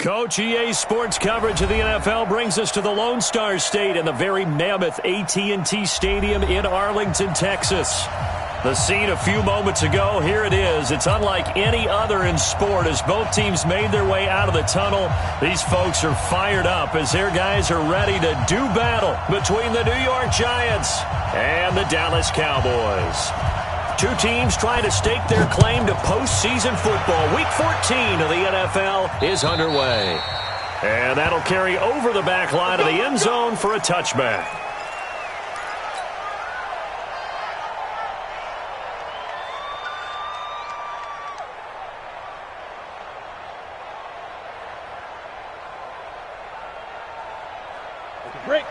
Coach, EA Sports coverage of the NFL brings us to the Lone Star State in the very mammoth AT&T Stadium in Arlington, Texas. The scene a few moments ago, here it is. It's unlike any other in sport as both teams made their way out of the tunnel. These folks are fired up as their guys are ready to do battle between the New York Giants and the Dallas Cowboys. Two teams trying to stake their claim to postseason football. Week 14 of the NFL is underway. And that'll carry over the back line of the end zone for a touchback. Break.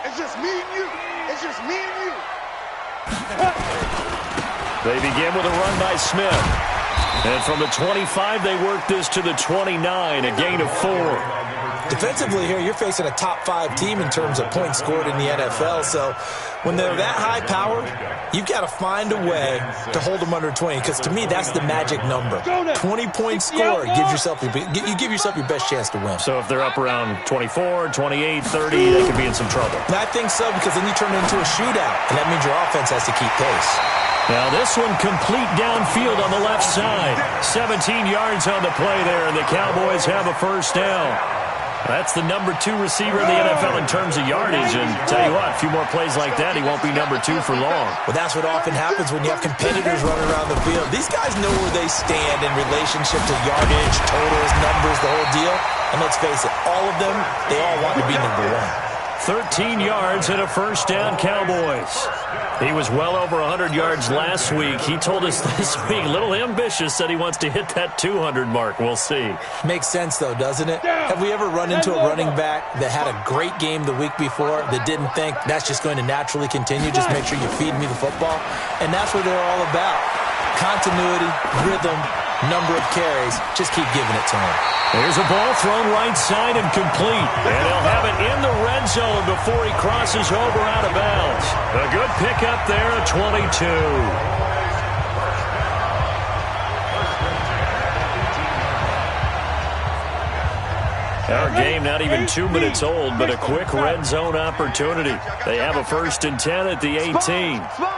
It's just me and you. It's just me and you. They begin with a run by Smith. And from the 25, they work this to the 29, a gain of 4. Defensively here, you're facing a top-5 team in terms of points scored in the NFL. So when they're that high-powered, you've got to find a way to hold them under 20. Because to me, that's the magic number. 20-point score. You give yourself your best chance to win. So if they're up around 24, 28, 30, they could be in some trouble. And I think so, because then you turn it into a shootout. And that means your offense has to keep pace. Now this one complete downfield on the left side. 17 yards on the play there, and the Cowboys have a first down. That's the number 2 receiver in the NFL in terms of yardage. And tell you what, a few more plays like that, he won't be number 2 for long. Well, that's what often happens when you have competitors running around the field. These guys know where they stand in relationship to yardage, totals, numbers, the whole deal. And let's face it, all of them, they all want to be number 1. 13 yards and a first down, Cowboys. He was well over 100 yards last week. He told us this week, a little ambitious, said he wants to hit that 200 mark. We'll see. Makes sense, though, doesn't it? Have we ever run into a running back that had a great game the week before that didn't think that's just going to naturally continue? Just make sure you feed me the football. And that's what they're all about. Continuity, rhythm, number of carries. Just keep giving it to him. There's a ball thrown right side and complete. And he'll have it in the red zone before he crosses over out of bounds. A good pickup there at 22. Our game not even 2 minutes old, but a quick red zone opportunity. They have a 1st and 10 at the 18. No.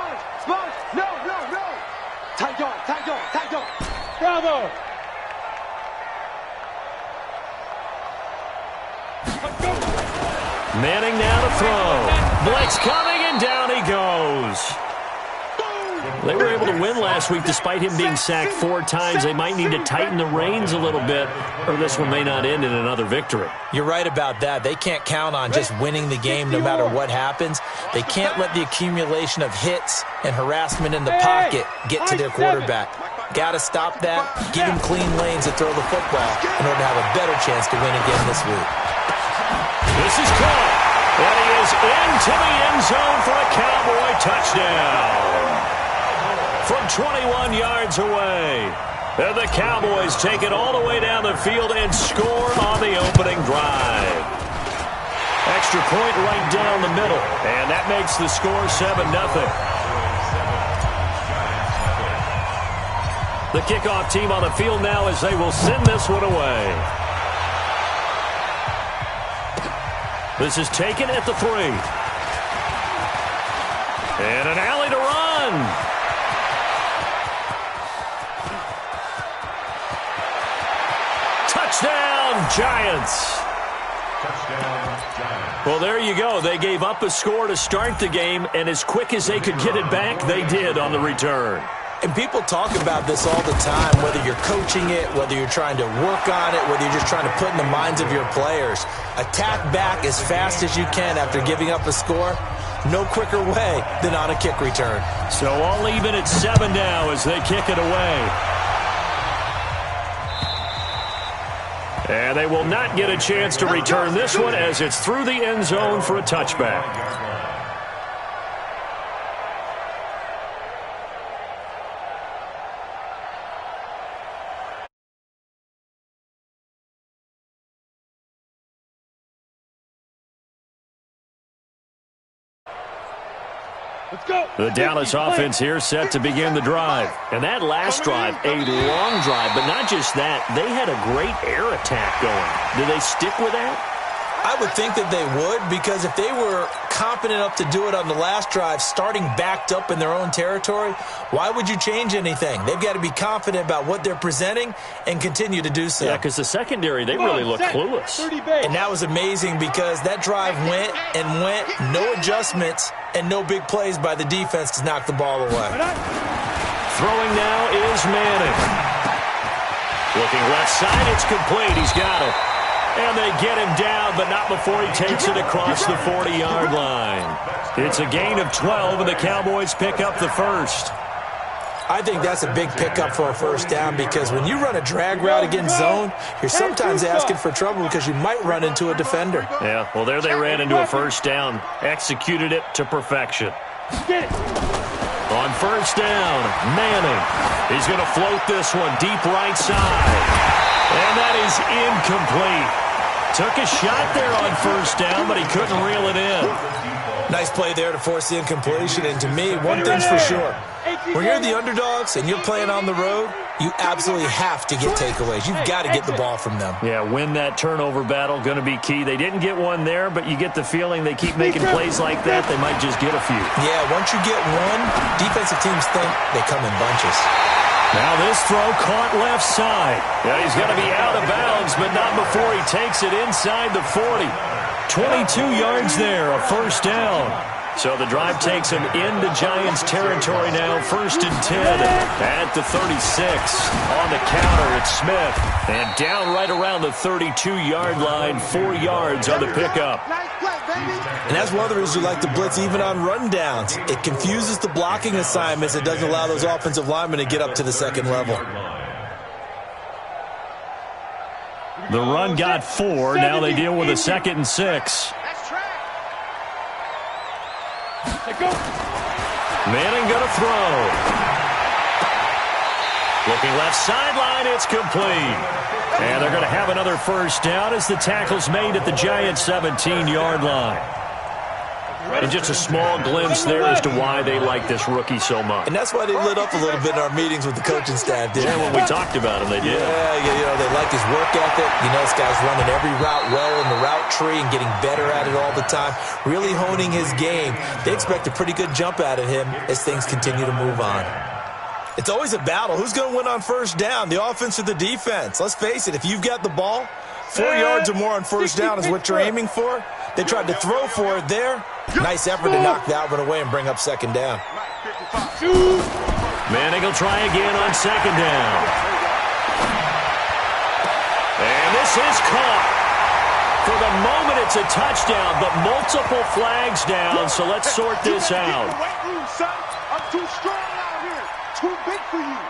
Tight yard. Bravo. Manning now to throw. Blitz coming, and down he goes. They were able to win last week despite him being sacked 4 times. They might need to tighten the reins a little bit, or this one may not end in another victory. You're right about that. They can't count on just winning the game no matter what happens. They can't let the accumulation of hits and harassment in the pocket get to their quarterback. Got to stop that, give him clean lanes to throw the football in order to have a better chance to win again this week. This is caught, and he is into the end zone for a Cowboy touchdown. From 21 yards away, and the Cowboys take it all the way down the field and score on the opening drive. Extra point right down the middle, and that makes the score 7-0. The kickoff team on the field now as they will send this one away. This is taken at the 3. And an alley to run. Touchdown, Giants. Well, there you go. They gave up a score to start the game, and as quick as they could get it back, they did on the return. And people talk about this all the time, whether you're coaching it, whether you're trying to work on it, whether you're just trying to put in the minds of your players. Attack back as fast as you can after giving up a score. No quicker way than on a kick return. So all even at 7 now as they kick it away. And they will not get a chance to return this one as it's through the end zone for a touchback. The Dallas offense here set to begin the drive. And that last drive, a long drive, but not just that. They had a great air attack going. Do they stick with that? I would think that they would, because if they were confident enough to do it on the last drive, starting backed up in their own territory, why would you change anything? They've got to be confident about what they're presenting and continue to do so. Yeah, because the secondary, they really look clueless. And that was amazing because that drive went and went, no adjustments and no big plays by the defense to knock the ball away. Throwing now is Madden. Looking left side, it's complete. He's got it. And they get him down, but not before he takes it across the 40-yard line. It's a gain of 12, and the Cowboys pick up the first. I think that's a big pickup for a first down, because when you run a drag route against zone, you're sometimes asking for trouble because you might run into a defender. Yeah, well, there they ran into a first down. Executed it to perfection. On first down, Manning. He's going to float this one deep right side. And that is incomplete. Took a shot there on first down, but he couldn't reel it in. Nice play there to force the incompletion. And to me, one thing's for sure. When you're the underdogs and you're playing on the road, you absolutely have to get takeaways. You've got to get the ball from them. Yeah, win that turnover battle, going to be key. They didn't get one there, but you get the feeling they keep making plays like that, they might just get a few. Yeah, once you get one, defensive teams think they come in bunches. Now this throw caught left side. Yeah, he's going to be out of bounds, but not before he takes it inside the 40. 22 yards there, a first down. So the drive takes him into Giants territory now, 1st and 10 at the 36. On the counter, it's Smith. And down right around the 32-yard line, 4 yards on the pickup. And that's one of the reasons we like to blitz even on rundowns. It confuses the blocking assignments. It doesn't allow those offensive linemen to get up to the second level. The run got 4. Now they deal with a 2nd and 6. Manning going to throw. Looking left sideline, it's complete. And they're going to have another first down as the tackle's made at the Giants' 17-yard line. And just a small glimpse there as to why they like this rookie so much. And that's why they lit up a little bit in our meetings with the coaching staff, didn't they? Yeah, when we talked about him, they did. Yeah, they like his work ethic. You know, this guy's running every route well in the route tree and getting better at it all the time, really honing his game. They expect a pretty good jump out of him as things continue to move on. It's always a battle. Who's going to win on first down, the offense or the defense? Let's face it, if you've got the ball, 4 yards or more on first down is what you're aiming for. They tried to throw for it there. Nice effort to knock that one away and bring up second down. Manning will try again on second down. And this is caught. For the moment, it's a touchdown, but multiple flags down, so let's sort this out. I'm too strong out here. Too big for you.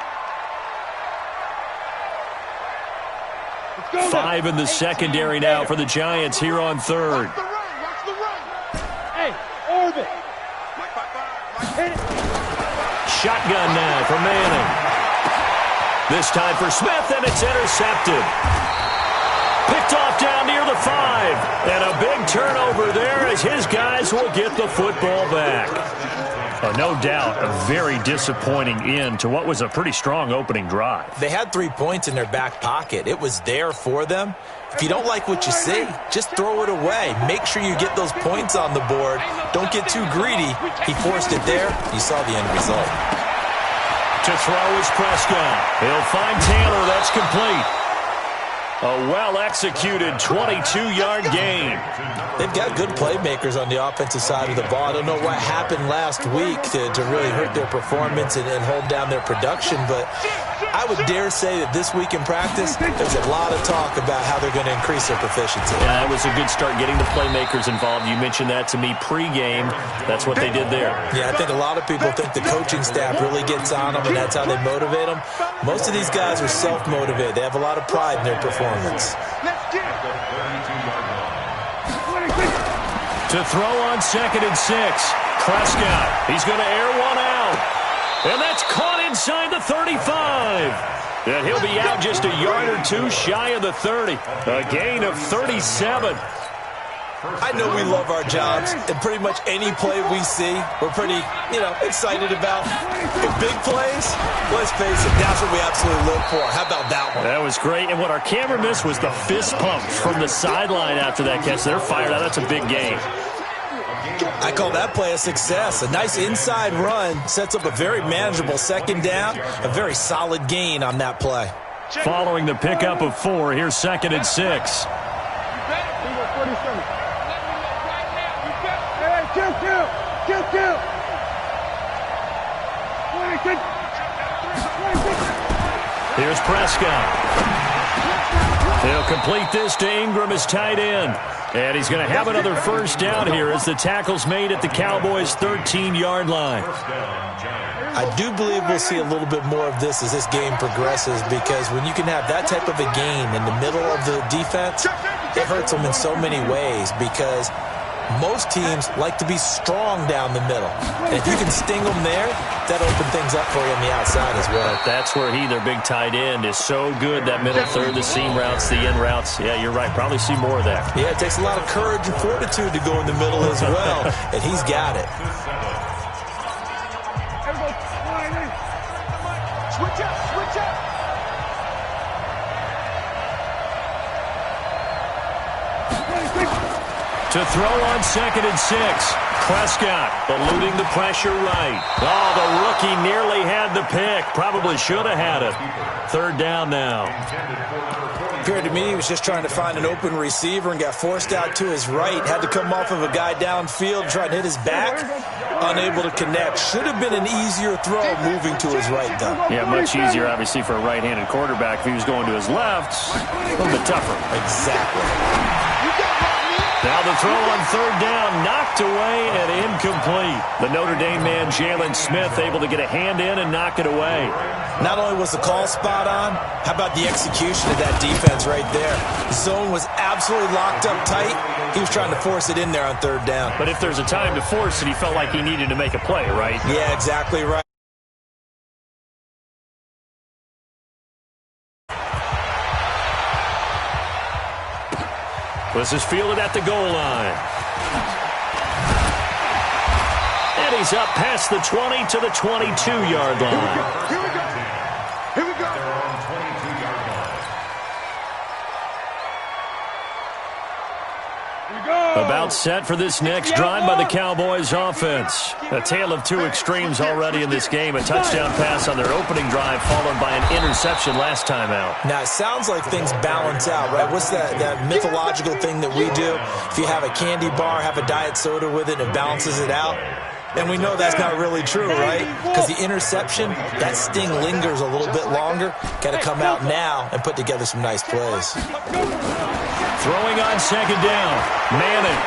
5 in the secondary now for the Giants here on third. Shotgun now for Manning. This time for Smith, and it's intercepted. Picked off down near the 5. And a big turnover there as his guys will get the football back. No doubt a very disappointing end to what was a pretty strong opening drive. They had 3 points in their back pocket. It was there for them. If you don't like what you see, just throw it away. Make sure you get those points on the board. Don't get too greedy. He forced it there. You saw the end result. To throw is Prescott. He'll find Taylor. That's complete. A well-executed 22-yard gain. They've got good playmakers on the offensive side of the ball. I don't know what happened last week to really hurt their performance and hold down their production, but I would dare say that this week in practice, there's a lot of talk about how they're going to increase their proficiency. Yeah, that was a good start getting the playmakers involved. You mentioned that to me pregame. That's what they did there. Yeah, I think a lot of people think the coaching staff really gets on them, and that's how they motivate them. Most of these guys are self-motivated. They have a lot of pride in their performance. To throw on 2nd and 6. Prescott. He's going to air one out. And that's caught inside the 35. And he'll be out just a yard or two shy of the 30. A gain of 37. I know we love our jobs, and pretty much any play we see, we're pretty, excited about. But big plays, let's face it, that's what we absolutely live for. How about that one? That was great, and what our camera missed was the fist pump from the sideline after that catch. They're fired out. That's a big game. I call that play a success. A nice inside run sets up a very manageable second down, a very solid gain on that play. Following the pickup of 4, here's 2nd and 6. Here's Prescott. He'll complete this to Ingram as tight end. And he's going to have another first down here as the tackle's made at the Cowboys' 13-yard line. I do believe we'll see a little bit more of this as this game progresses, because when you can have that type of a gain in the middle of the defense, it hurts them in so many ways, because most teams like to be strong down the middle. And if you can sting them there, that opens things up for you on the outside as well. That's where their big tight end, is so good, that middle third, the seam routes, the in routes. Yeah, you're right. Probably see more of that. Yeah, it takes a lot of courage and fortitude to go in the middle as well, and he's got it. Switch up, switch up. To throw on 2nd and 6. Prescott eluding the pressure right. Oh, the rookie nearly had the pick. Probably should have had it. 3rd down now. Appeared to me he was just trying to find an open receiver and got forced out to his right. Had to come off of a guy downfield, try to hit his back. Unable to connect. Should have been an easier throw moving to his right, though. Yeah, much easier, obviously, for a right-handed quarterback. If he was going to his left, a little bit tougher. Exactly. Now the throw on 3rd down, knocked away and incomplete. The Notre Dame man, Jalen Smith, able to get a hand in and knock it away. Not only was the call spot on, how about the execution of that defense right there? The zone was absolutely locked up tight. He was trying to force it in there on 3rd down. But if there's a time to force it, he felt like he needed to make a play, right? Yeah, exactly right. This is fielded at the goal line. And he's up past the 20 to the 22-yard line. Here we go. Here we go. About set for this next drive by the Cowboys offense. A tale of two extremes already in this game. A touchdown pass on their opening drive, followed by an interception last time out. Now, it sounds like things balance out, right? What's that mythological thing that we do? If you have a candy bar, have a diet soda with it, and it balances it out. And we know that's not really true, right? Because the interception, that sting lingers a little bit longer. Got to come out now and put together some nice plays. Throwing on 2nd down. Manning.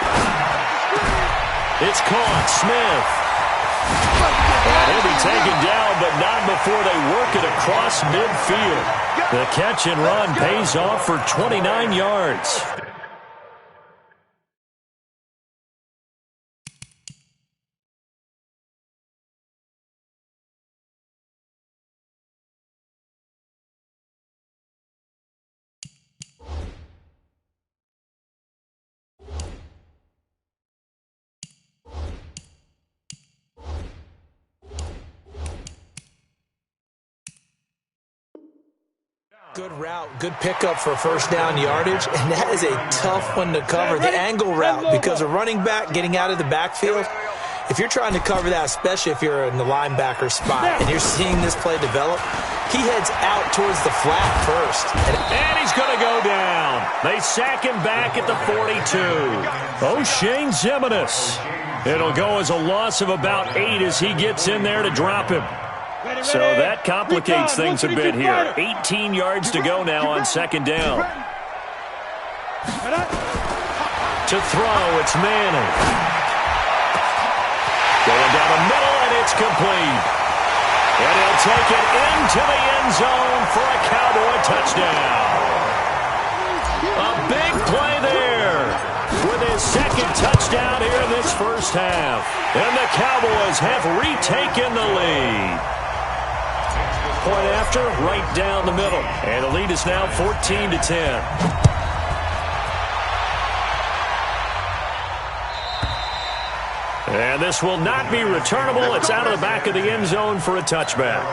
It's caught. Smith. And he'll be taken down, but not before they work it across midfield. The catch and run pays off for 29 yards. Good route, good pickup for first down yardage, and that is a tough one to cover. The angle route, because a running back getting out of the backfield, if you're trying to cover that, especially if you're in the linebacker spot, and you're seeing this play develop, he heads out towards the flat first. And he's going to go down. They sack him back at the 42. O'Shane Ximines. It'll go as a loss of about 8 as he gets in there to drop him. So that complicates things a bit here. 18 yards to go now on 2nd down. To throw, it's Manning. Going down the middle, and it's complete. And he'll take it into the end zone for a Cowboy touchdown. A big play there with his 2nd touchdown here in this first half. And the Cowboys have retaken the lead. Point after, right down the middle. And the lead is now 14-10. And this will not be returnable. It's out of the back of the end zone for a touchback.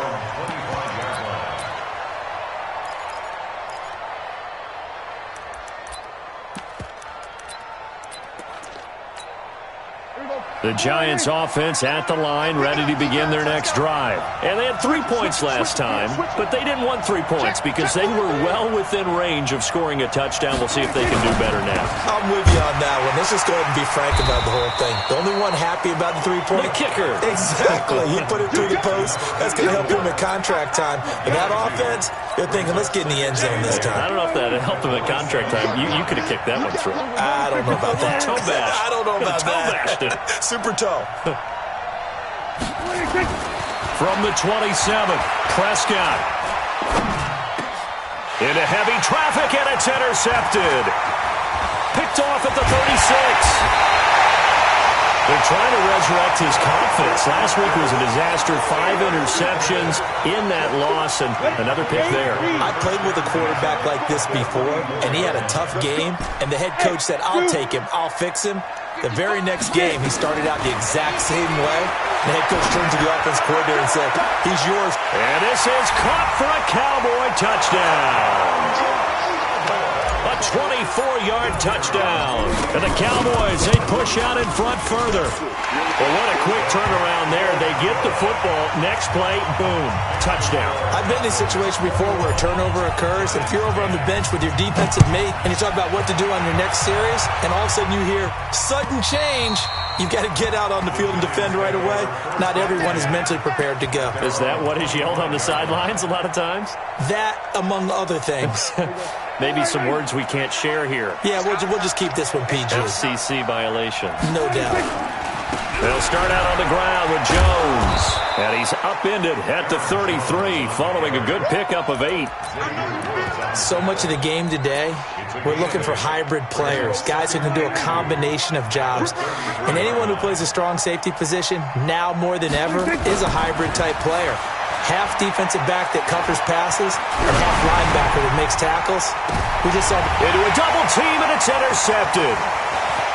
The Giants offense at the line, ready to begin their next drive. And they had 3 points last time, but they didn't want 3 points because they were well within range of scoring a touchdown. We'll see if they can do better now. I'm with you on that one. Let's just go ahead and be frank about the whole thing. The only one happy about the 3-point? The kicker. Exactly. He put it through the post. That's going to help him at contract time. But that offense, they're thinking, let's get in the end zone this time. I don't know if that helped him at contract time. You could have kicked that one through. I don't know about that. Toe bash. I don't know about that. Bashed it. Super toe. From the 27, Prescott. Into heavy traffic, and it's intercepted. Picked off at the 36. They're trying to resurrect his confidence. Last week was a disaster. 5 interceptions in that loss, and another pick there. I played with a quarterback like this before, and he had a tough game, and the head coach said, I'll take him, I'll fix him. The very next game, he started out the exact same way. The head coach turned to the offense coordinator and said, he's yours. And this is caught for a Cowboy touchdown. A 24-yard touchdown. And the Cowboys, they push out in front further. Well, what a quick turnaround there. They get the football. Next play, boom, touchdown. I've been in a situation before where a turnover occurs, and if you're over on the bench with your defensive mate and you talk about what to do on your next series, and all of a sudden you hear sudden change, you've got to get out on the field and defend right away. Not everyone is mentally prepared to go. Is that what is yelled on the sidelines a lot of times? That, among other things. Maybe some words we can't share here. Yeah, we'll just keep this one PG. FCC violation. No doubt. They'll start out on the ground with Jones. And he's upended at the 33, following a good pickup of 8. So much of the game today, we're looking for hybrid players, guys who can do a combination of jobs. And anyone who plays a strong safety position, now more than ever, is a hybrid-type player. Half defensive back that covers passes, and half linebacker that makes tackles. We just saw into a double team, and it's intercepted.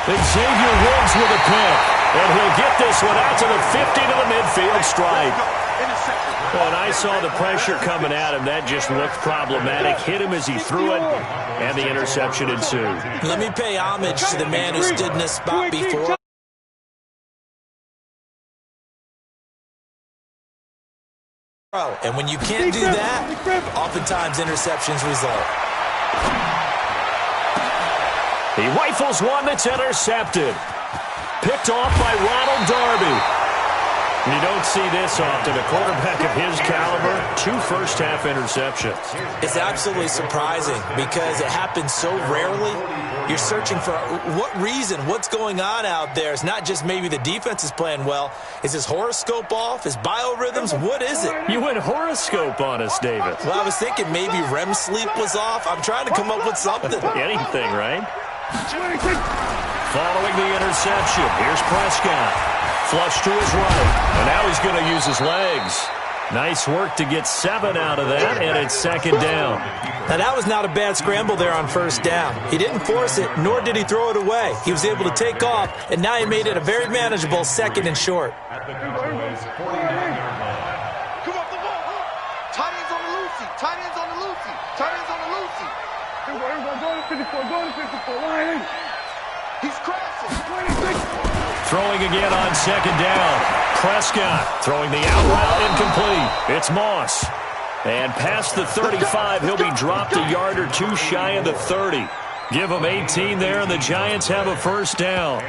Xavier Woods with a pick, and he'll get this one out to the 50 to the midfield stripe. And I saw the pressure coming at him. That just looked problematic. Hit him as he threw it, and the interception ensued. Let me pay homage to the man who stood in this spot before. And when you can't do that, oftentimes interceptions result. He rifles one that's intercepted. Picked off by Ronald Darby. You don't see this often. A quarterback of his caliber, 2 first-half interceptions. It's absolutely surprising because it happens so rarely. You're searching for what reason, what's going on out there. It's not just maybe the defense is playing well. Is his horoscope off? His biorhythms? What is it? You went horoscope on us, David. Well, I was thinking maybe REM sleep was off. I'm trying to come up with something. Anything, right? Following the interception, here's Prescott. Flush to his right, and now he's going to use his legs. Nice work to get 7 out of that, and it's second down. Now, that was not a bad scramble there on first down. He didn't force it, nor did he throw it away. He was able to take off, and now he made it a very manageable 2nd and short. Come up the ball. Tight ends on the Lucy. Tight ends on the Lucy. Tight ends on the Lucy. He's crashing. Throwing again on second down. Prescott throwing the out route incomplete. It's Moss. And past the 35, he'll be dropped a yard or 2 shy of the 30. Give him 18 there, and the Giants have a first down.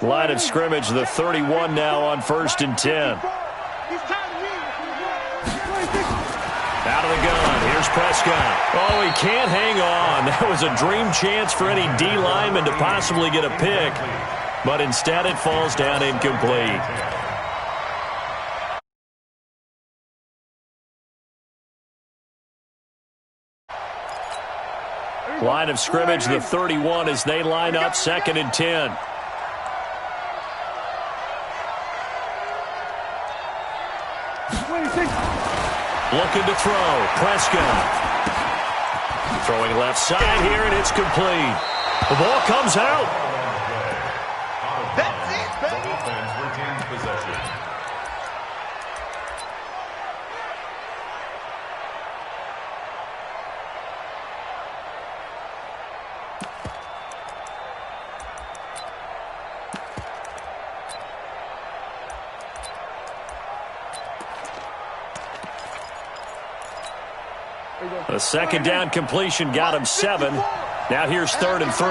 Line of scrimmage, the 31 now on 1st and 10. Out of the gun, here's Prescott. Oh, he can't hang on. That was a dream chance for any D lineman to possibly get a pick, but instead it falls down incomplete. Line of scrimmage, the 31 as they line up 2nd and 10. Looking to throw. Prescott. Throwing left side here, and it's complete. The ball comes out. That's it, baby. Offense retains possession. A second down completion got him 7. Now here's 3rd and 3.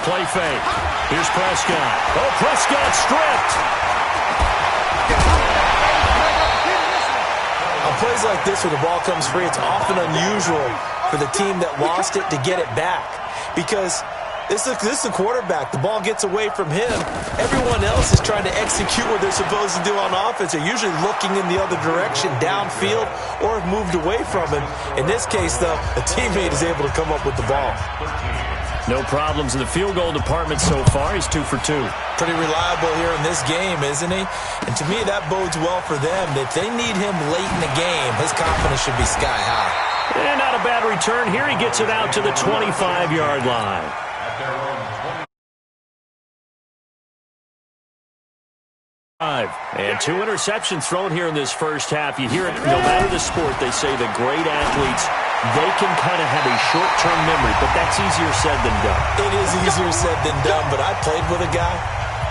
Play fake. Here's Prescott. Oh, Prescott stripped. On plays like this where the ball comes free, it's often unusual for the team that lost it to get it back. Because this is a quarterback. The ball gets away from him. Everyone else is trying to execute what they're supposed to do on offense. They're usually looking in the other direction, downfield, or have moved away from him. In this case, though, a teammate is able to come up with the ball. No problems in the field goal department so far. He's 2 for 2. Pretty reliable here in this game, isn't he? And to me, that bodes well for them. If they need him late in the game, his confidence should be sky high. And not a bad return. Here he gets it out to the 25-yard line. And 2 interceptions thrown here in this first half. You hear it, no matter the sport, they say the great athletes, they can kind of have a short-term memory, but that's easier said than done. It is easier said than done, but I played with a guy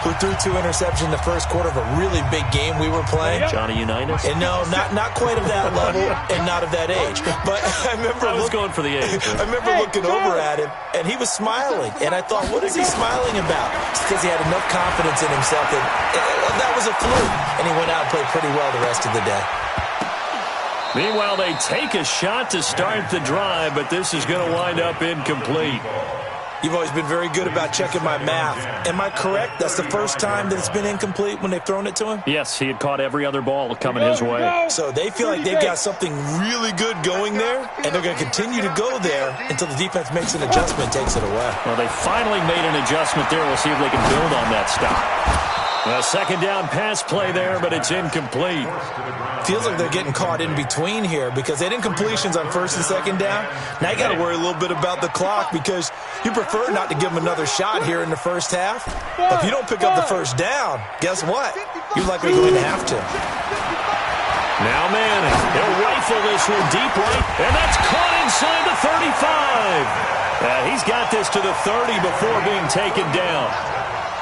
who threw 2 interceptions in the first quarter of a really big game we were playing. Johnny Unitas? And no, not quite of that level and not of that age. But I remember I was going for the age. I remember looking over at him, and he was smiling. And I thought, what is he smiling about? It's because he had enough confidence in himself that was a fluke. And he went out and played pretty well the rest of the day. Meanwhile, they take a shot to start the drive, but this is going to wind up incomplete. You've always been very good about checking my math. Am I correct? That's the first time that it's been incomplete when they've thrown it to him? Yes, he had caught every other ball coming his way. So they feel like they've got something really good going there, and they're going to continue to go there until the defense makes an adjustment and takes it away. Well, they finally made an adjustment there. We'll see if they can build on that stop. A second down pass play there, but it's incomplete. Feels like they're getting caught in between here because they had incompletions on first and second down. Now you got to worry a little bit about the clock because you prefer not to give them another shot here in the first half. But if you don't pick up the first down, guess what? You're likely going to have to. Now Manning. He'll rifle this one deep right, and that's caught inside the 35. He's got this to the 30 before being taken down.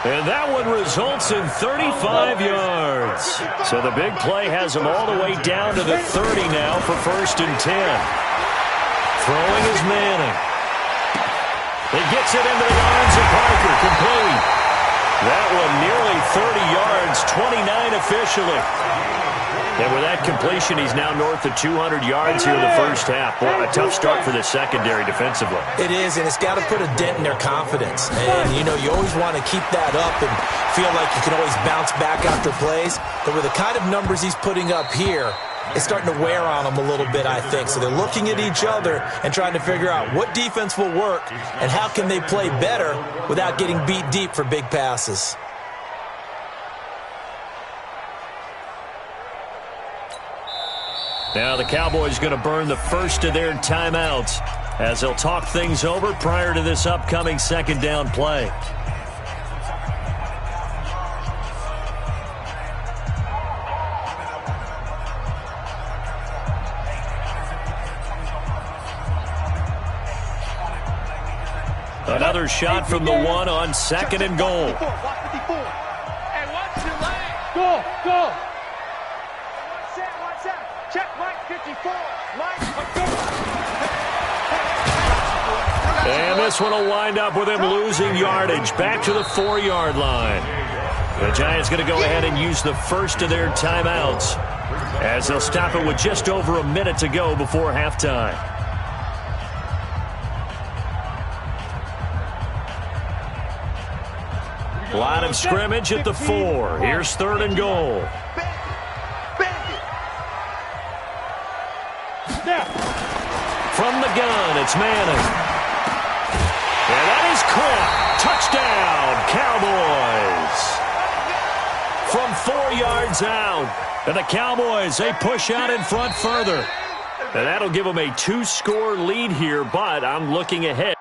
And that one results in 35 yards. So the big play has him all the way down to the 30 now for 1st and 10. Throwing is Manning. He gets it into the arms of Parker, complete. That one nearly 30 yards, 29 officially. And with that completion, he's now north of 200 yards here in the first half. Boy, a tough start for the secondary defensively. It is, and it's got to put a dent in their confidence. And, you know, you always want to keep that up and feel like you can always bounce back after plays. But with the kind of numbers he's putting up here, it's starting to wear on them a little bit, I think. So they're looking at each other and trying to figure out what defense will work and how can they play better without getting beat deep for big passes. Now the Cowboys going to burn the first of their timeouts as they'll talk things over prior to this upcoming second down play. Another shot from the one on 2nd and goal. Go. Check Mike 54. And this one will wind up with him losing yardage back to the 4-yard line. The Giants going to go ahead and use the first of their timeouts as they'll stop it with just over a minute to go before halftime. Line of scrimmage at the 4. Here's 3rd and goal. From the gun, it's Manning. And that is caught. Touchdown, Cowboys. From 4 yards out. And the Cowboys, they push out in front further. And that'll give them a 2-score lead here, but I'm looking ahead.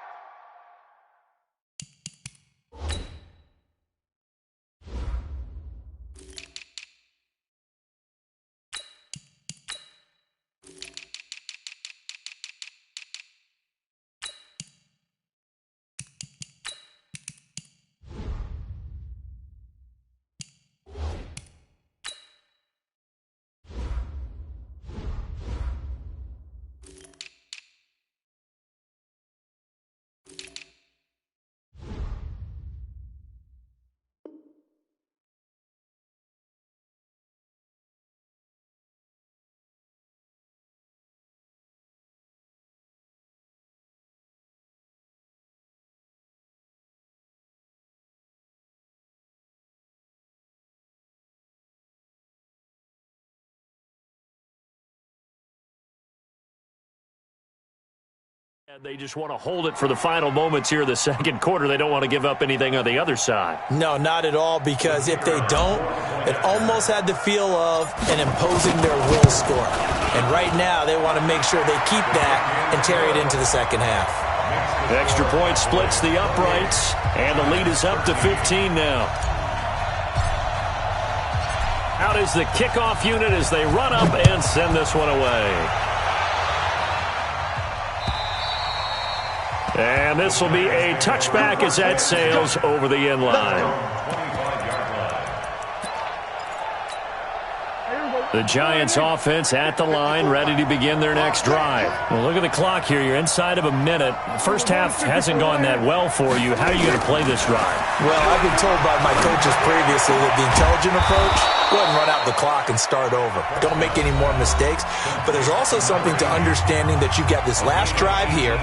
They just want to hold it for the final moments here in the second quarter. They don't want to give up anything on the other side. No, not at all, because if they don't, it almost had the feel of an imposing their will score. And right now, they want to make sure they keep that and carry it into the second half. The extra point splits the uprights, and the lead is up to 15 now. Out is the kickoff unit as they run up and send this one away. And this will be a touchback as that sails over the end line. The Giants offense at the line, ready to begin their next drive. Well, look at the clock here. You're inside of a minute. First half hasn't gone that well for you. How are you going to play this drive? Well, I've been told by my coaches previously that the intelligent approach, go ahead and run out the clock and start over. Don't make any more mistakes. But there's also something to understanding that you got this last drive here.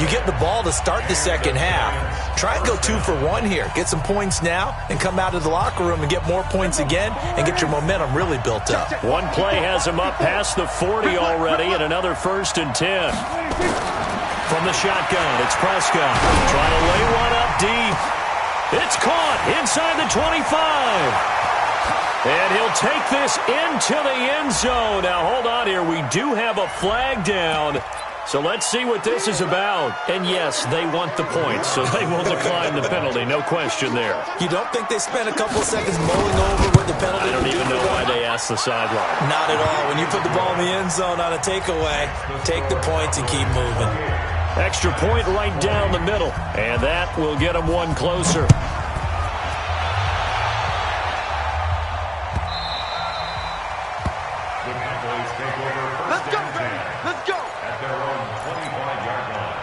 You get the ball to start the second half. Try and go 2 for 1 here. Get some points now and come out of the locker room and get more points again and get your momentum really built up. One play has him up past the 40 already, and another 1st and 10. From the shotgun, it's Prescott trying to lay one up deep. It's caught inside the 25. And he'll take this into the end zone. Now, hold on here. We do have a flag down. So let's see what this is about. And yes, they want the points, so they will decline the penalty. No question there. You don't think they spent a couple seconds mulling over what the penalty? I don't even know why they asked the sideline. Not at all. When you put the ball in the end zone on a takeaway, take the points and keep moving. Extra point right down the middle, and that will get them one closer. Let's go, baby. Let's go. At their own 25-yard line.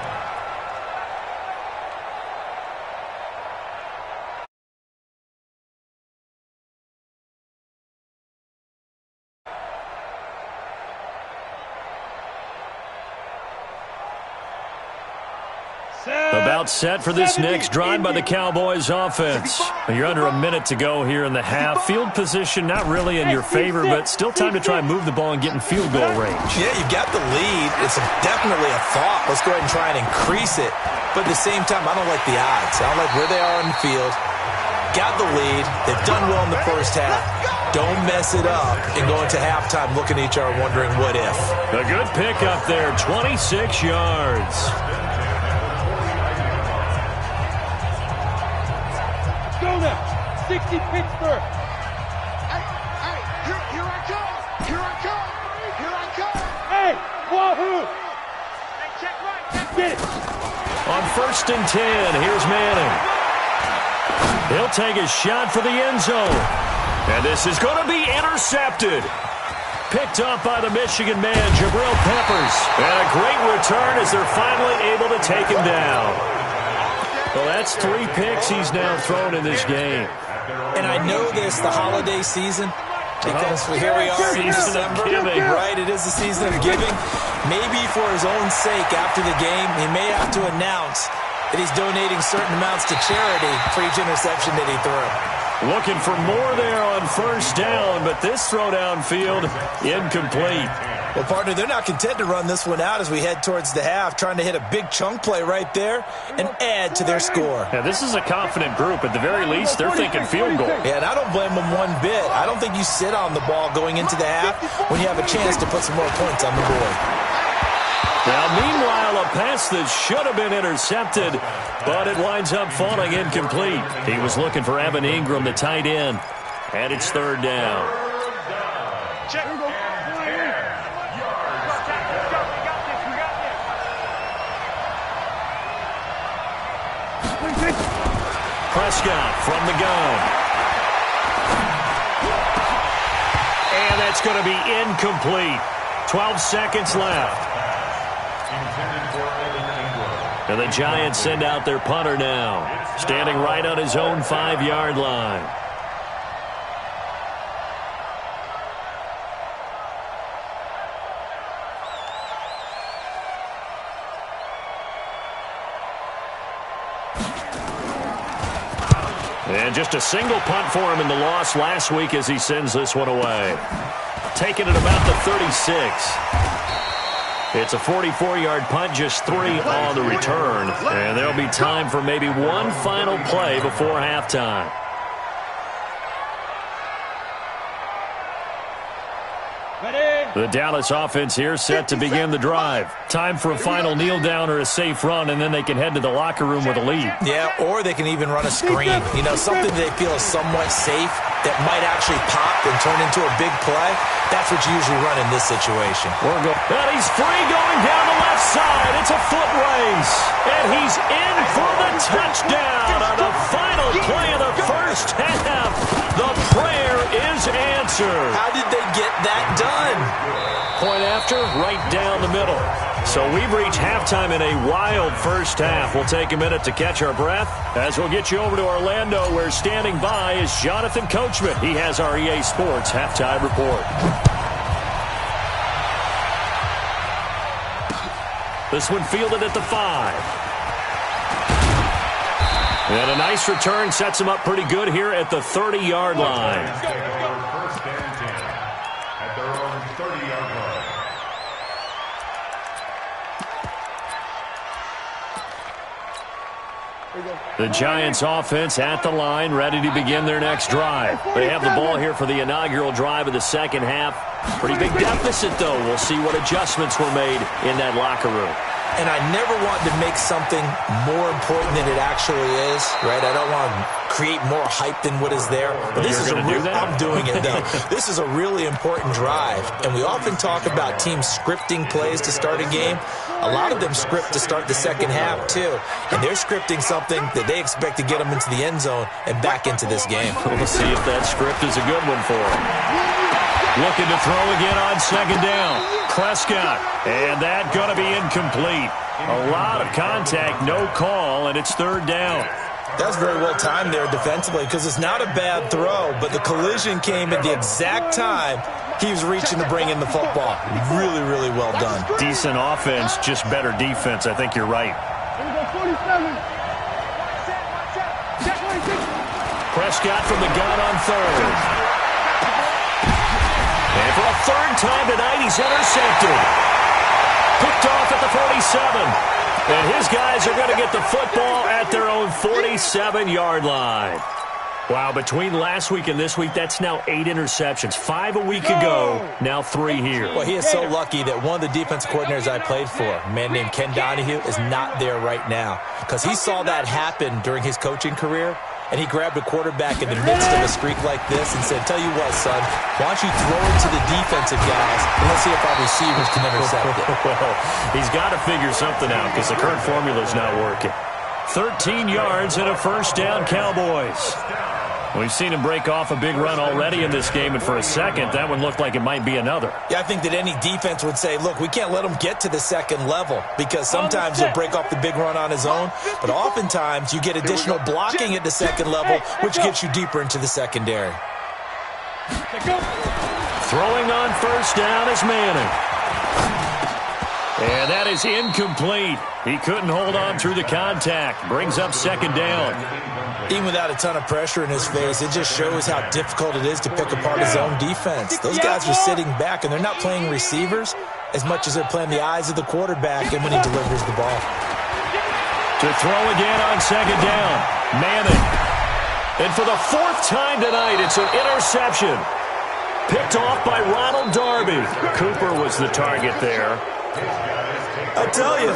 About set for this next drive by the Cowboys offense. You're under a minute to go here in the half. Field position not really in your favor, but still time to try and move the ball and get in field goal range. Yeah, you got the lead. It's definitely a thought. Let's go ahead and try and increase it. But at the same time, I don't like the odds. I don't like where they are on the field. Got the lead. They've done well in the first half. Don't mess it up and go into halftime looking at each other wondering what if. A good pick up there, 26 yards. Go now. 60 Pittsburgh. Hey, here I come. Here I come. Here I come. Hey, wahoo. Hey, check right. Get it. On 1st and 10, here's Manning. He'll take a shot for the end zone. And this is going to be intercepted. Picked up by the Michigan man, Jabril Peppers. And a great return as they're finally able to take him down. Well, that's 3 picks he's now thrown in this game. And I know this, the holiday season, because here we are in December, right? It is the season of giving. Maybe for his own sake after the game, he may have to announce that he's donating certain amounts to charity for each interception that he threw. Looking for more there on 1st down, but this throw downfield incomplete. Well, partner, they're not content to run this one out as we head towards the half, trying to hit a big chunk play right there and add to their score. Yeah, this is a confident group. At the very least, they're thinking field goal. Yeah, and I don't blame them one bit. I don't think you sit on the ball going into the half when you have a chance to put some more points on the board. Now, meanwhile, a pass that should have been intercepted, but it winds up falling incomplete. He was looking for Evan Ingram, the tight end, and it's third down. Check. Prescott from the gun. And that's going to be incomplete. 12 seconds left. And the Giants send out their punter now, standing right on his own 5-yard line. And just a single punt for him in the loss last week as he sends this one away. Taking it about the 36. It's a 44-yard punt, just 3 on the return. And there'll be time for maybe one final play before halftime. The Dallas offense here set to begin the drive. Time for a final kneel down or a safe run, and then they can head to the locker room with a lead. Yeah, or they can even run a screen. You know, something they feel is somewhat safe that might actually pop and turn into a big play. That's what you usually run in this situation. And he's free going down the left side. It's a foot race. And he's in for the touchdown on the final play of the first half. The prayer is answered. How did they get that done? Point after, right down the middle. So we've reached halftime in a wild first half. We'll take a minute to catch our breath as we'll get you over to Orlando, where standing by is Jonathan Coachman. He has our EA Sports halftime report. This one fielded at the 5. And a nice return sets him up pretty good here at the 30-yard line. First and 10 at their own 30-yard line. The Giants offense at the line, ready to begin their next drive. They have the ball here for the inaugural drive of the second half. Pretty big deficit, though. We'll see what adjustments were made in that locker room. And I never want to make something more important than it actually is, right? I don't want to create more hype than what is there. But this is I'm doing it, though. This is a really important drive. And we often talk about teams scripting plays to start a game. A lot of them script to start the second half, too. And they're scripting something that they expect to get them into the end zone and back into this game. We'll see if that script is a good one for them. Looking to throw again on second down. Prescott. And that going to be incomplete. A lot of contact, no call, and it's third down. That's very well timed there defensively, because it's not a bad throw, but the collision came at the exact time he was reaching to bring in the football. Really, really well done. Decent offense, just better defense. I think you're right. Prescott from the gun on third. And for a third time tonight, he's intercepted. Picked off at the 47. And his guys are going to get the football at their own 47-yard line. Wow, between last week and this week, that's now 8 interceptions. 5 a week ago, now 3 here. Well, he is so lucky that one of the defense coordinators I played for, a man named Ken Donahue, is not there right now. Because he saw that happen during his coaching career, and he grabbed a quarterback in the midst of a streak like this and said, tell you what, son, why don't you throw it to the defensive guys, and let's see if our receivers can intercept it. Well, he's got to figure something out because the current formula is not working. 13 yards and a first down, Cowboys. We've seen him break off a big run already in this game, and for a second, that one looked like it might be another. Yeah, I think that any defense would say, look, we can't let him get to the second level, because sometimes he'll break off the big run on his own, but oftentimes you get additional blocking at the second level, which gets you deeper into the secondary. Throwing on first down is Manning. And that is incomplete. He couldn't hold on through the contact. Brings up second down. Even without a ton of pressure in his face, it just shows how difficult it is to pick apart his own defense. Those guys are sitting back, and they're not playing receivers as much as they're playing the eyes of the quarterback and when he delivers the ball. To throw again on second down. Madden. And for the fourth time tonight, it's an interception. Picked off by Ronald Darby. Cooper was the target there. I tell you,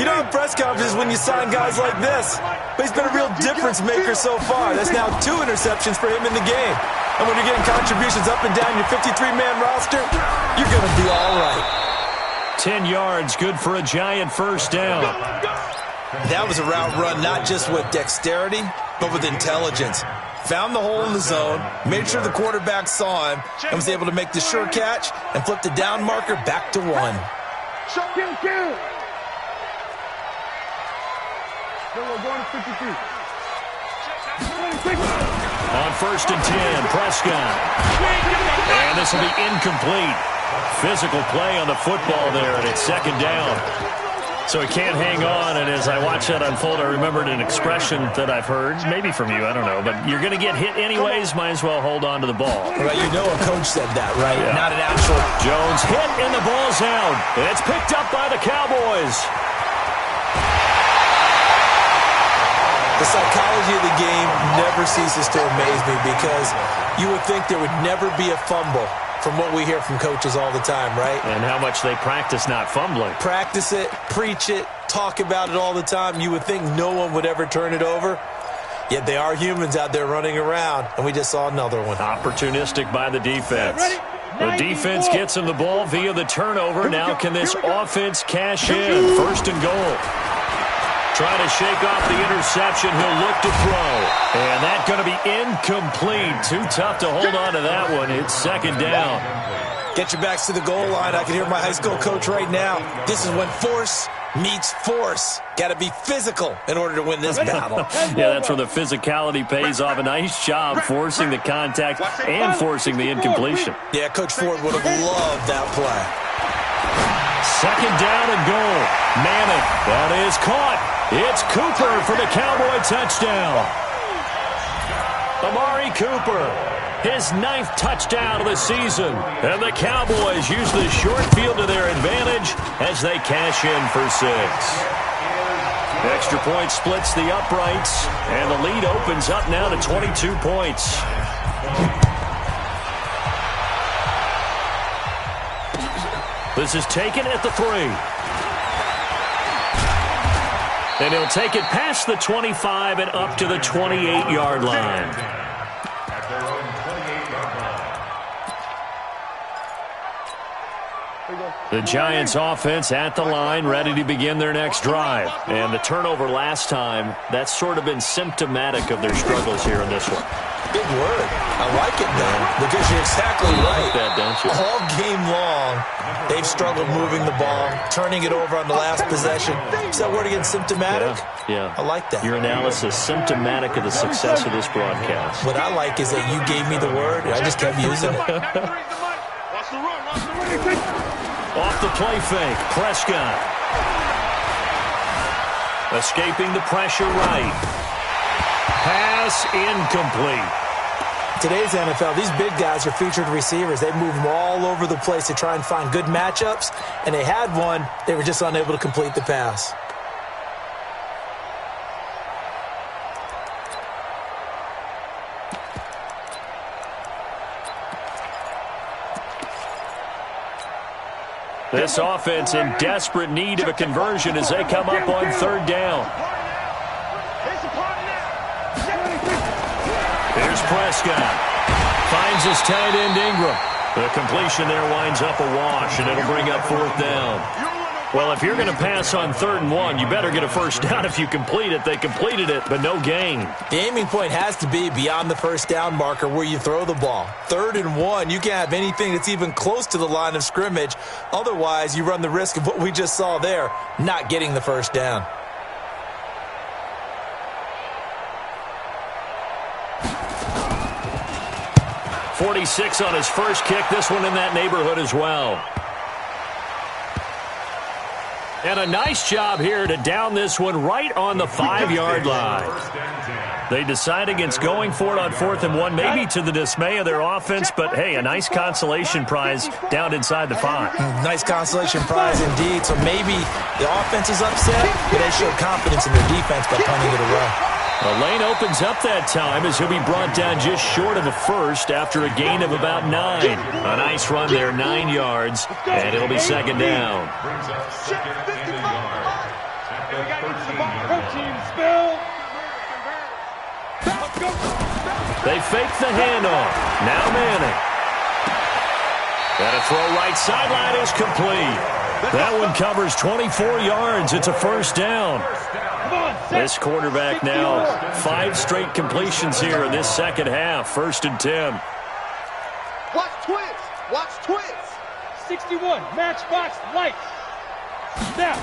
you don't have press conferences when you sign guys like this. But he's been a real difference maker so far. That's now 2 interceptions for him in the game. And when you're getting contributions up and down your 53-man roster, you're going to be all right. 10 yards, good for a giant first down. That was a route run not just with dexterity, but with intelligence. Found the hole in the zone, made sure the quarterback saw him, and was able to make the sure catch and flip the down marker back to 1. On first and 10, Prescott. And this will be incomplete. Physical play on the football there, and it's second down. So he can't hang on, and as I watch that unfold, I remembered an expression that I've heard, maybe from you, I don't know, but you're going to get hit anyways, might as well hold on to the ball. Right, you know a coach said that, right? Yeah. Not an actual... Jones hit, and the ball's out. And it's picked up by the Cowboys. The psychology of the game never ceases to amaze me because you would think there would never be a fumble from what we hear from coaches all the time, right? And how much they practice not fumbling. Practice it, preach it, talk about it all the time. You would think no one would ever turn it over. Yet they are humans out there running around, and we just saw another one. Opportunistic by the defense. The defense gets him the ball via the turnover. Now can this offense cash in? First and goal. Trying to shake off the interception. He'll look to throw. And that's going to be incomplete. Too tough to hold on to that one. It's second down. Get your backs to the goal line. I can hear my high school coach right now. This is when force meets force. Got to be physical in order to win this battle. Yeah, that's where the physicality pays off. A nice job forcing the contact and forcing the incompletion. Yeah, Coach Ford would have loved that play. Second down and goal. Madden. That is caught. It's Cooper for the Cowboy touchdown. Amari Cooper, his 9th touchdown of the season. And the Cowboys use the short field to their advantage as they cash in for 6. Extra point splits the uprights, and the lead opens up now to 22 points. This is taken at the 3. And he'll take it past the 25 and up to the 28-yard line. At their own 28-yard line. The Giants offense at the line, ready to begin their next drive. And the turnover last time, that's sort of been symptomatic of their struggles here in this one. Big word. I like it, though, because you're exactly right. You like that, don't you? All game long, they've struggled moving the ball, turning it over on the last possession. Is that word again, symptomatic? Yeah. I like that. Your analysis, symptomatic of the success of this broadcast. What I like is that you gave me the word, and I just kept using it. Off the play fake, Prescott. Escaping the pressure right. Pass incomplete. Today's NFL, these big guys are featured receivers. They move them all over the place to try and find good matchups, and they had one. They were just unable to complete the pass. This offense in desperate need of a conversion as they come up on third down. Here's Prescott. Finds his tight end Ingram. The completion there winds up a wash, and it'll bring up fourth down. Well, if you're going to pass on 3rd and 1, you better get a first down if you complete it. They completed it, but no gain. The aiming point has to be beyond the first down marker where you throw the ball. 3rd and 1, you can't have anything that's even close to the line of scrimmage. Otherwise, you run the risk of what we just saw there, not getting the first down. .46 on his first kick. This one in that neighborhood as well. And a nice job here to down this one right on the 5-yard line. They decide against going for it on 4th and 1, maybe to the dismay of their offense, but, hey, a nice consolation prize down inside the 5. Nice consolation prize indeed. So maybe the offense is upset, but they showed confidence in their defense by punting it away. The lane opens up that time as he'll be brought down just short of a first after a gain of about 9. A nice run there, 9 yards, and it'll be 2nd down. Brings up 2nd and a yard at the 13-yard line. They fake the handoff. Now Manning. And a throw right sideline is complete. That one covers 24 yards. It's a 1st down. This quarterback now 5 straight completions here in this 2nd half. 1st and 10. Watch twins. Watch twins. 61, matchbox lights. Snap.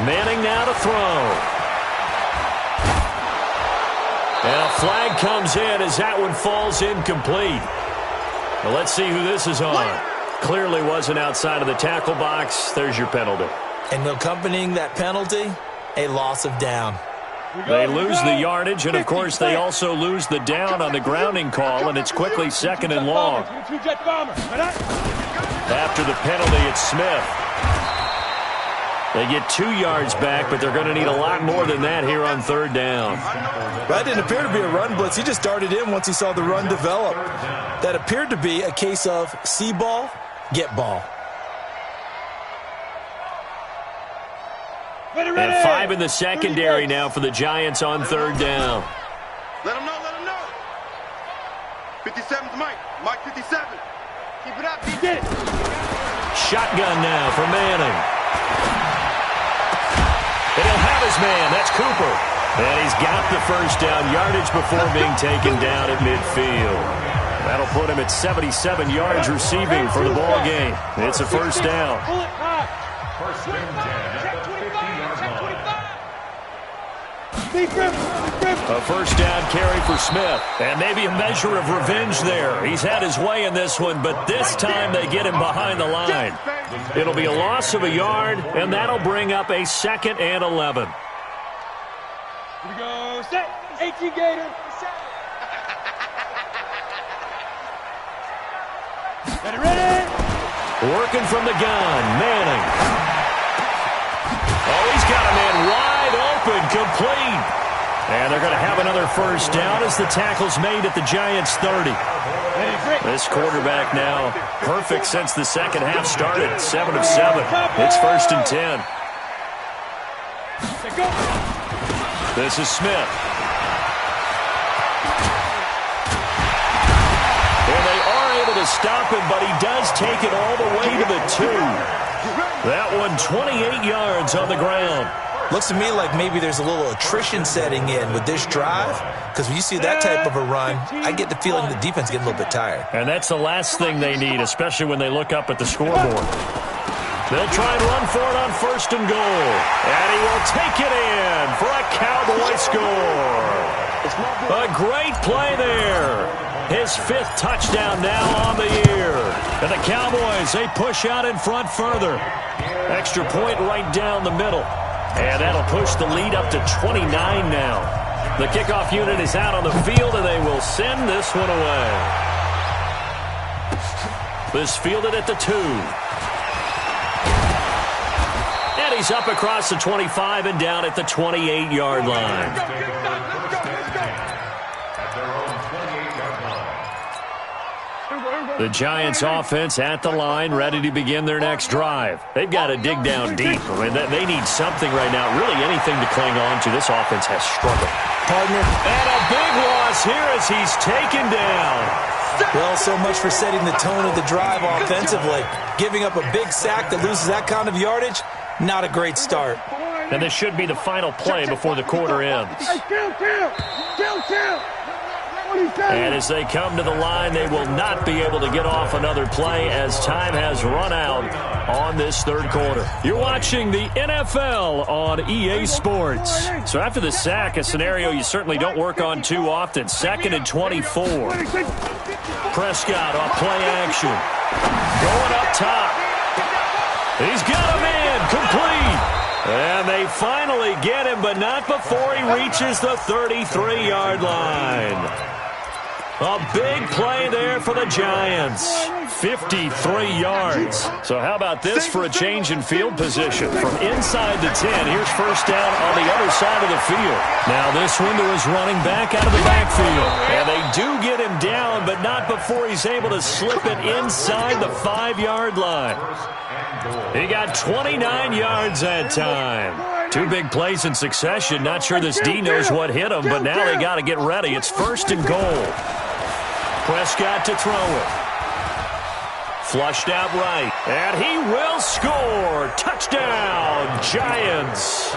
Manning now to throw. And a flag comes in as that one falls incomplete. Well, let's see who this is on. Clearly wasn't outside of the tackle box. There's your penalty. And accompanying that penalty, a loss of down. They lose the yardage, and, of course, they also lose the down on the grounding call, and it's quickly 2nd and long. After the penalty, it's Smith. They get 2 yards back, but they're going to need a lot more than that here on 3rd down. That didn't appear to be a run blitz. He just darted in once he saw the run develop. That appeared to be a case of see ball, get ball. And 5 in the secondary now for the Giants on 3rd down. Let him know, let him know. 57's Mike. Mike 57. Keep it up, DJ. Shotgun now for Manning. And he'll have his man. That's Cooper. And he's got the 1st down yardage before being taken down at midfield. That'll put him at 77 yards receiving for the ball game. It's a 1st down. 1st and 10 at the 50-yard line. A 1st down carry for Smith. And maybe a measure of revenge there. He's had his way in this one, but this time they get him behind the line. It'll be a loss of a yard, and that'll bring up a 2nd and 11. Here we go. Set. 18 Gator. Ready. Working from the gun. Manning. Oh, he's got a man wide open. Complete. And they're going to have another 1st down as the tackle's made at the Giants' 30. This quarterback now perfect since the 2nd half started. 7 of 7. It's 1st and 10. This is Smith. And they are able to stop him, but he does take it all the way to the 2. That one 28 yards on the ground. Looks to me like maybe there's a little attrition setting in with this drive, because when you see that type of a run, I get the feeling the defense is getting a little bit tired. And that's the last thing they need, especially when they look up at the scoreboard. They'll try and run for it on 1st and goal. And he will take it in for a Cowboy score. A great play there. His 5th touchdown now on the year. And the Cowboys, they push out in front further. Extra point right down the middle. And that'll push the lead up to 29 now. The kickoff unit is out on the field, and they will send this one away. This fielded at the 2. And he's up across the 25 and down at the 28-yard line. The Giants offense at the line, ready to begin their next drive. They've got to dig down deep. I mean, they need something right now, really anything to cling on to. This offense has struggled. Partner. And a big loss here as he's taken down. Well, so much for setting the tone of the drive offensively. Giving up a big sack that loses that kind of yardage, not a great start. And this should be the final play before the quarter ends. And as they come to the line, they will not be able to get off another play as time has run out on this 3rd quarter. You're watching the NFL on EA Sports. So after the sack, a scenario you certainly don't work on too often. 2nd and 24. Prescott off play action. Going up top. He's got a man complete. finally get him, but not before he reaches the 33-yard line. A big play there for the Giants. 53 yards. So how about this for a change in field position? From inside the 10, here's first down on the other side of the field. Now this one to his running back out of the backfield. And they do get him down, but not before he's able to slip it inside the 5-yard line. He got 29 yards that time. Two big plays in succession. Not sure this D knows what hit him, but now they got to get ready. It's first and goal. Prescott to throw it. Flushed out right. And he will score. Touchdown, Giants.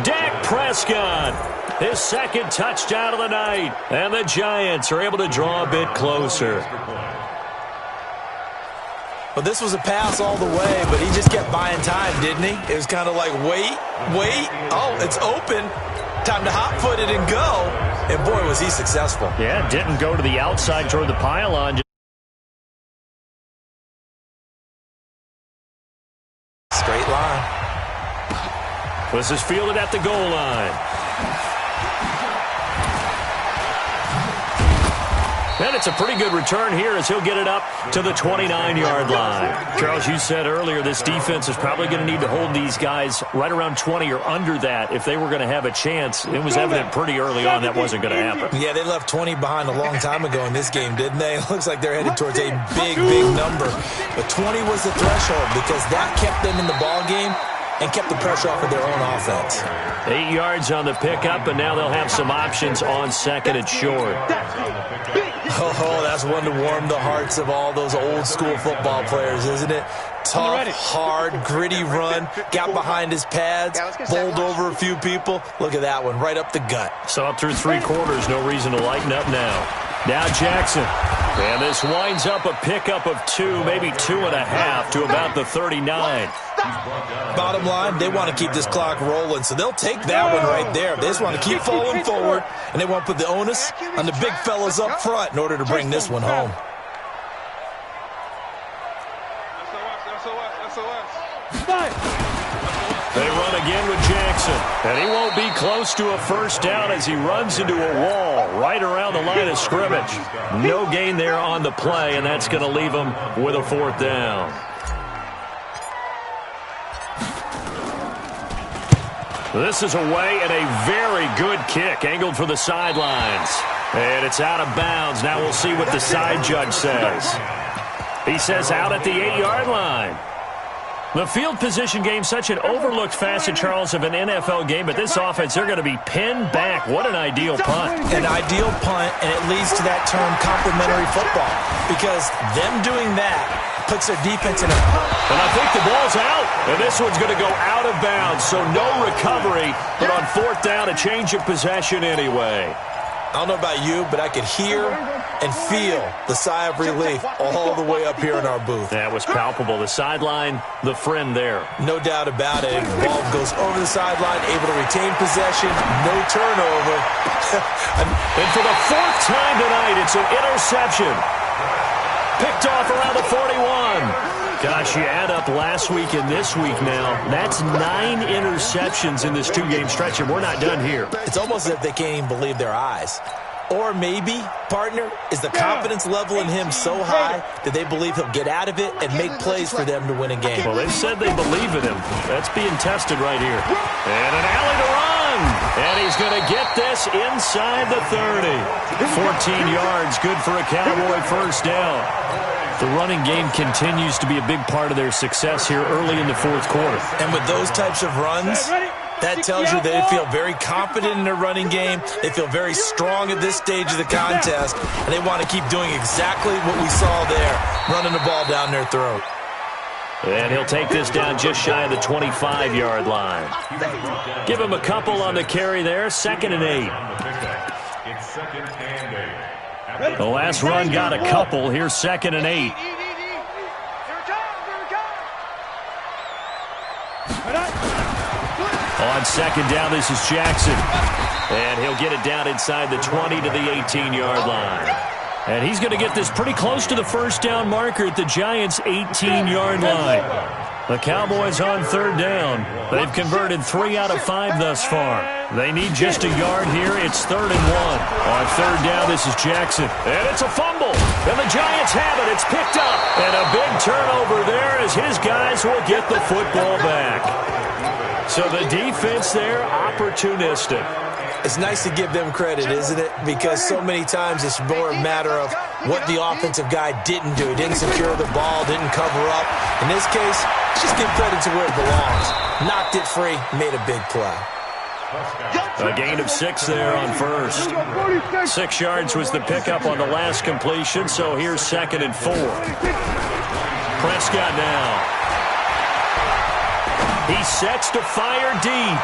Dak Prescott, his second touchdown of the night. And the Giants are able to draw a bit closer. Well, this was a pass all the way, but he just kept buying time, didn't he? It was kind of like, wait. Oh, it's open. Time to hot-foot it and go. And, boy, was he successful. Yeah, didn't go to the outside toward the pylon. Straight line. This is fielded at the goal line. And it's a pretty good return here as he'll get it up to the 29-yard line. Charles, you said earlier this defense is probably going to need to hold these guys right around 20 or under that if they were going to have a chance. It was evident pretty early on that wasn't going to happen. Yeah, they left 20 behind a long time ago in this game, didn't they? It looks like they're headed towards a big number. But 20 was the threshold because that kept them in the ball game and kept the pressure off of their own offense. 8 yards on the pickup, and now they'll have some options on second and short. Oh, that's one to warm the hearts of all those old-school football players, isn't it? Tough, hard, gritty run, got behind his pads, bowled over a few people. Look at that one, right up the gut. Saw through 3 quarters, no reason to lighten up now. Now Jackson. And this winds up a pickup of 2, maybe 2.5 to about the 39. Bottom line, they want to keep this clock rolling, so they'll take that one right there. They just want to keep falling forward, and they want to put the onus on the big fellas up front in order to bring this one home. They run again with Jackson, and he won't be close to a first down as he runs into a wall right around the line of scrimmage. No gain there on the play, and that's going to leave him with a 4th down. This is away and a very good kick, angled for the sidelines. And it's out of bounds. Now we'll see what the side judge says. He says out at the 8-yard line. The field position game, such an overlooked facet, Charles, of an NFL game, but this offense, they're going to be pinned back. What an ideal punt. An ideal punt, and it leads to that term complementary football, because them doing that puts their defense in a... And I think the ball's out, and this one's going to go out of bounds, so no recovery, but on 4th down, a change of possession anyway. I don't know about you, but I could hear and feel the sigh of relief all the way up here in our booth. That was palpable. The sideline, the friend there. No doubt about it. Ball goes over the sideline, able to retain possession, no turnover. And for the 4th time tonight, it's an interception. Picked off around the 41. Gosh, you add up last week and this week now, that's 9 interceptions in this 2-game stretch, and we're not done here. It's almost as if they can't even believe their eyes. Or maybe, partner, is the confidence level in him so high that they believe he'll get out of it and make plays for them to win a game. Well, they said they believe in him. That's being tested right here. And an alley to run. And he's going to get this inside the 30. 14 yards, good for a Cowboy first down. The running game continues to be a big part of their success here early in the 4th quarter. And with those types of runs, that tells you they feel very confident in their running game. They feel very strong at this stage of the contest, and they want to keep doing exactly what we saw there, running the ball down their throat. And he'll take this down just shy of the 25-yard line. Give him a couple on the carry there, 2nd and 8. It's 2nd and 8. The last run got a couple. Here's 2nd and 8. On 2nd down, this is Jackson. And he'll get it down inside the 20 to the 18-yard line. And he's going to get this pretty close to the first down marker at the Giants' 18-yard line. The Cowboys on third down. They've converted 3 out of 5 thus far. They need just a yard here. It's 3rd and 1. On third down, this is Jackson. And it's a fumble. And the Giants have it. It's picked up. And a big turnover there as his guys will get the football back. So the defense there, opportunistic. It's nice to give them credit, isn't it? Because so many times it's more a matter of what the offensive guy didn't do. He didn't secure the ball, didn't cover up. In this case, just give credit to where it belongs. Knocked it free, made a big play. A gain of 6 there on first. 6 yards was the pickup on the last completion, so here's 2nd and 4. Prescott now. He sets to fire deep.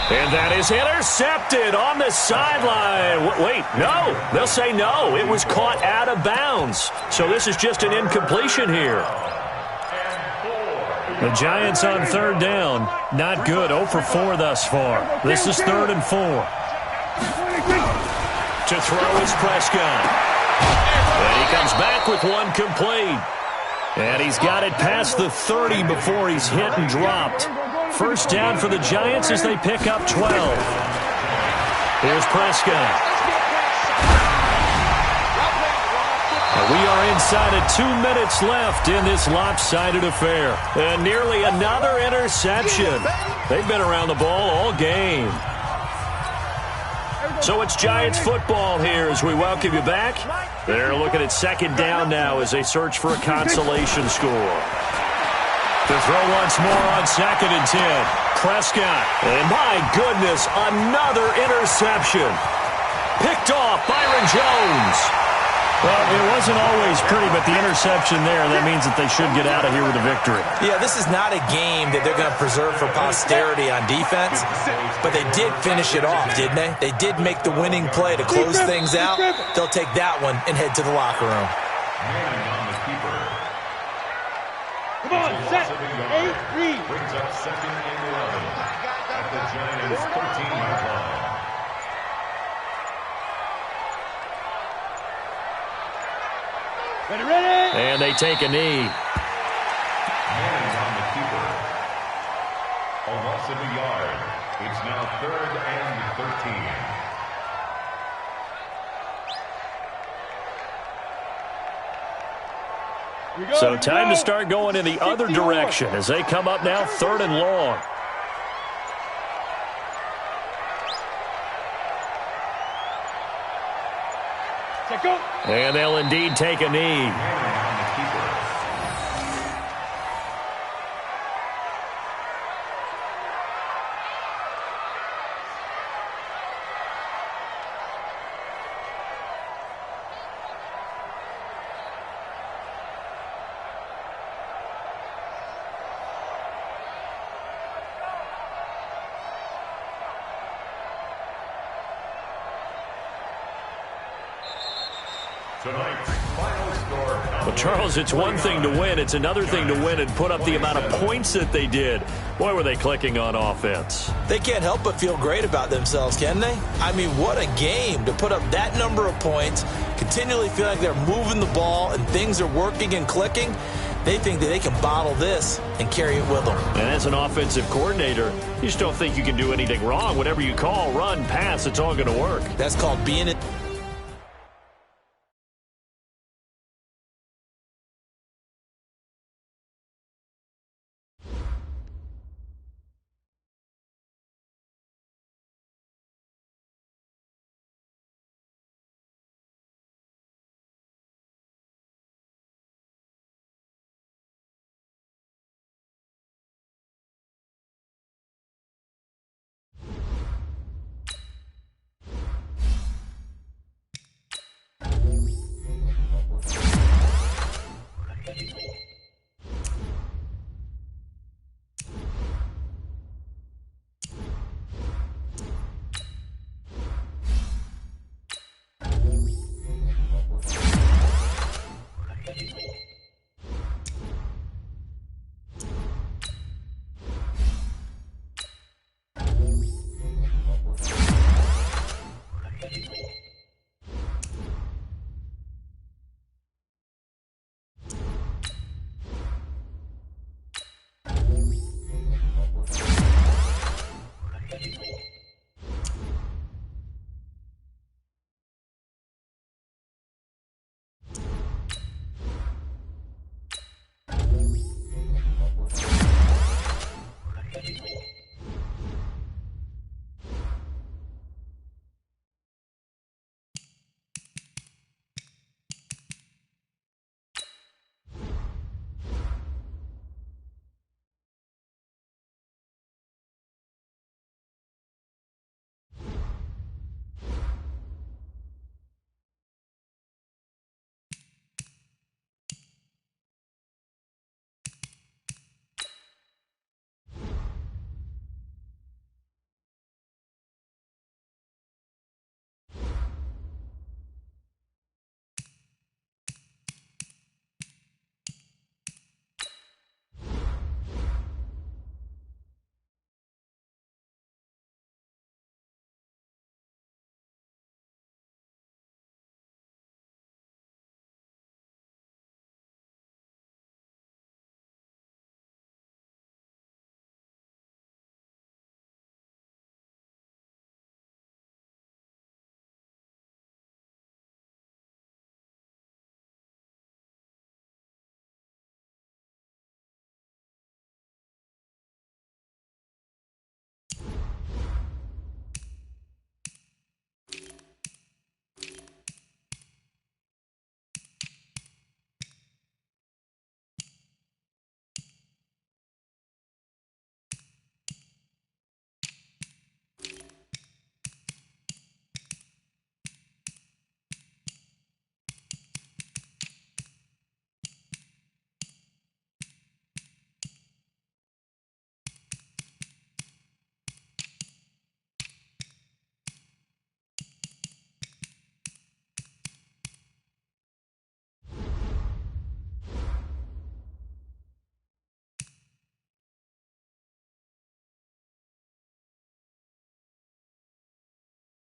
And that is intercepted on the sideline. Wait, no. They'll say no. It was caught out of bounds. So this is just an incompletion here. The Giants on third down. Not good. 0 for 4 thus far. This is 3rd and 4. To throw is Prescott. And he comes back with one complete. And he's got it past the 30 before he's hit and dropped. First down for the Giants as they pick up 12. Here's Prescott. And we are inside of 2 minutes left in this lopsided affair. And nearly another interception. They've been around the ball all game. So it's Giants football here as we welcome you back. They're looking at 2nd down now as they search for a consolation score. To throw once more on 2nd and 10. Prescott. And my goodness, another interception. Picked off Byron Jones. Well, it wasn't always pretty, but the interception there, that means that they should get out of here with a victory. Yeah, this is not a game that they're going to preserve for posterity on defense, but they did finish it off, didn't they? They did make the winning play to close things out. They'll take that one and head to the locker room. Come on, set, 8, read. Brings up 2nd and 11 at the Giants' 13-yard line. Ready, ready. And they take a knee. Manning on the keeper. A loss of a yard. It's now 3rd and 13. So time to start going in the other direction as they come up now 3rd and long. And they'll indeed take a knee. Well, Charles, it's one thing to win. It's another thing to win and put up the amount of points that they did. Boy, were they clicking on offense. They can't help but feel great about themselves, can they? I mean, what a game to put up that number of points, continually feel like they're moving the ball and things are working and clicking. They think that they can bottle this and carry it with them. And as an offensive coordinator, you just don't think you can do anything wrong. Whatever you call, run, pass, it's all going to work. That's called being it.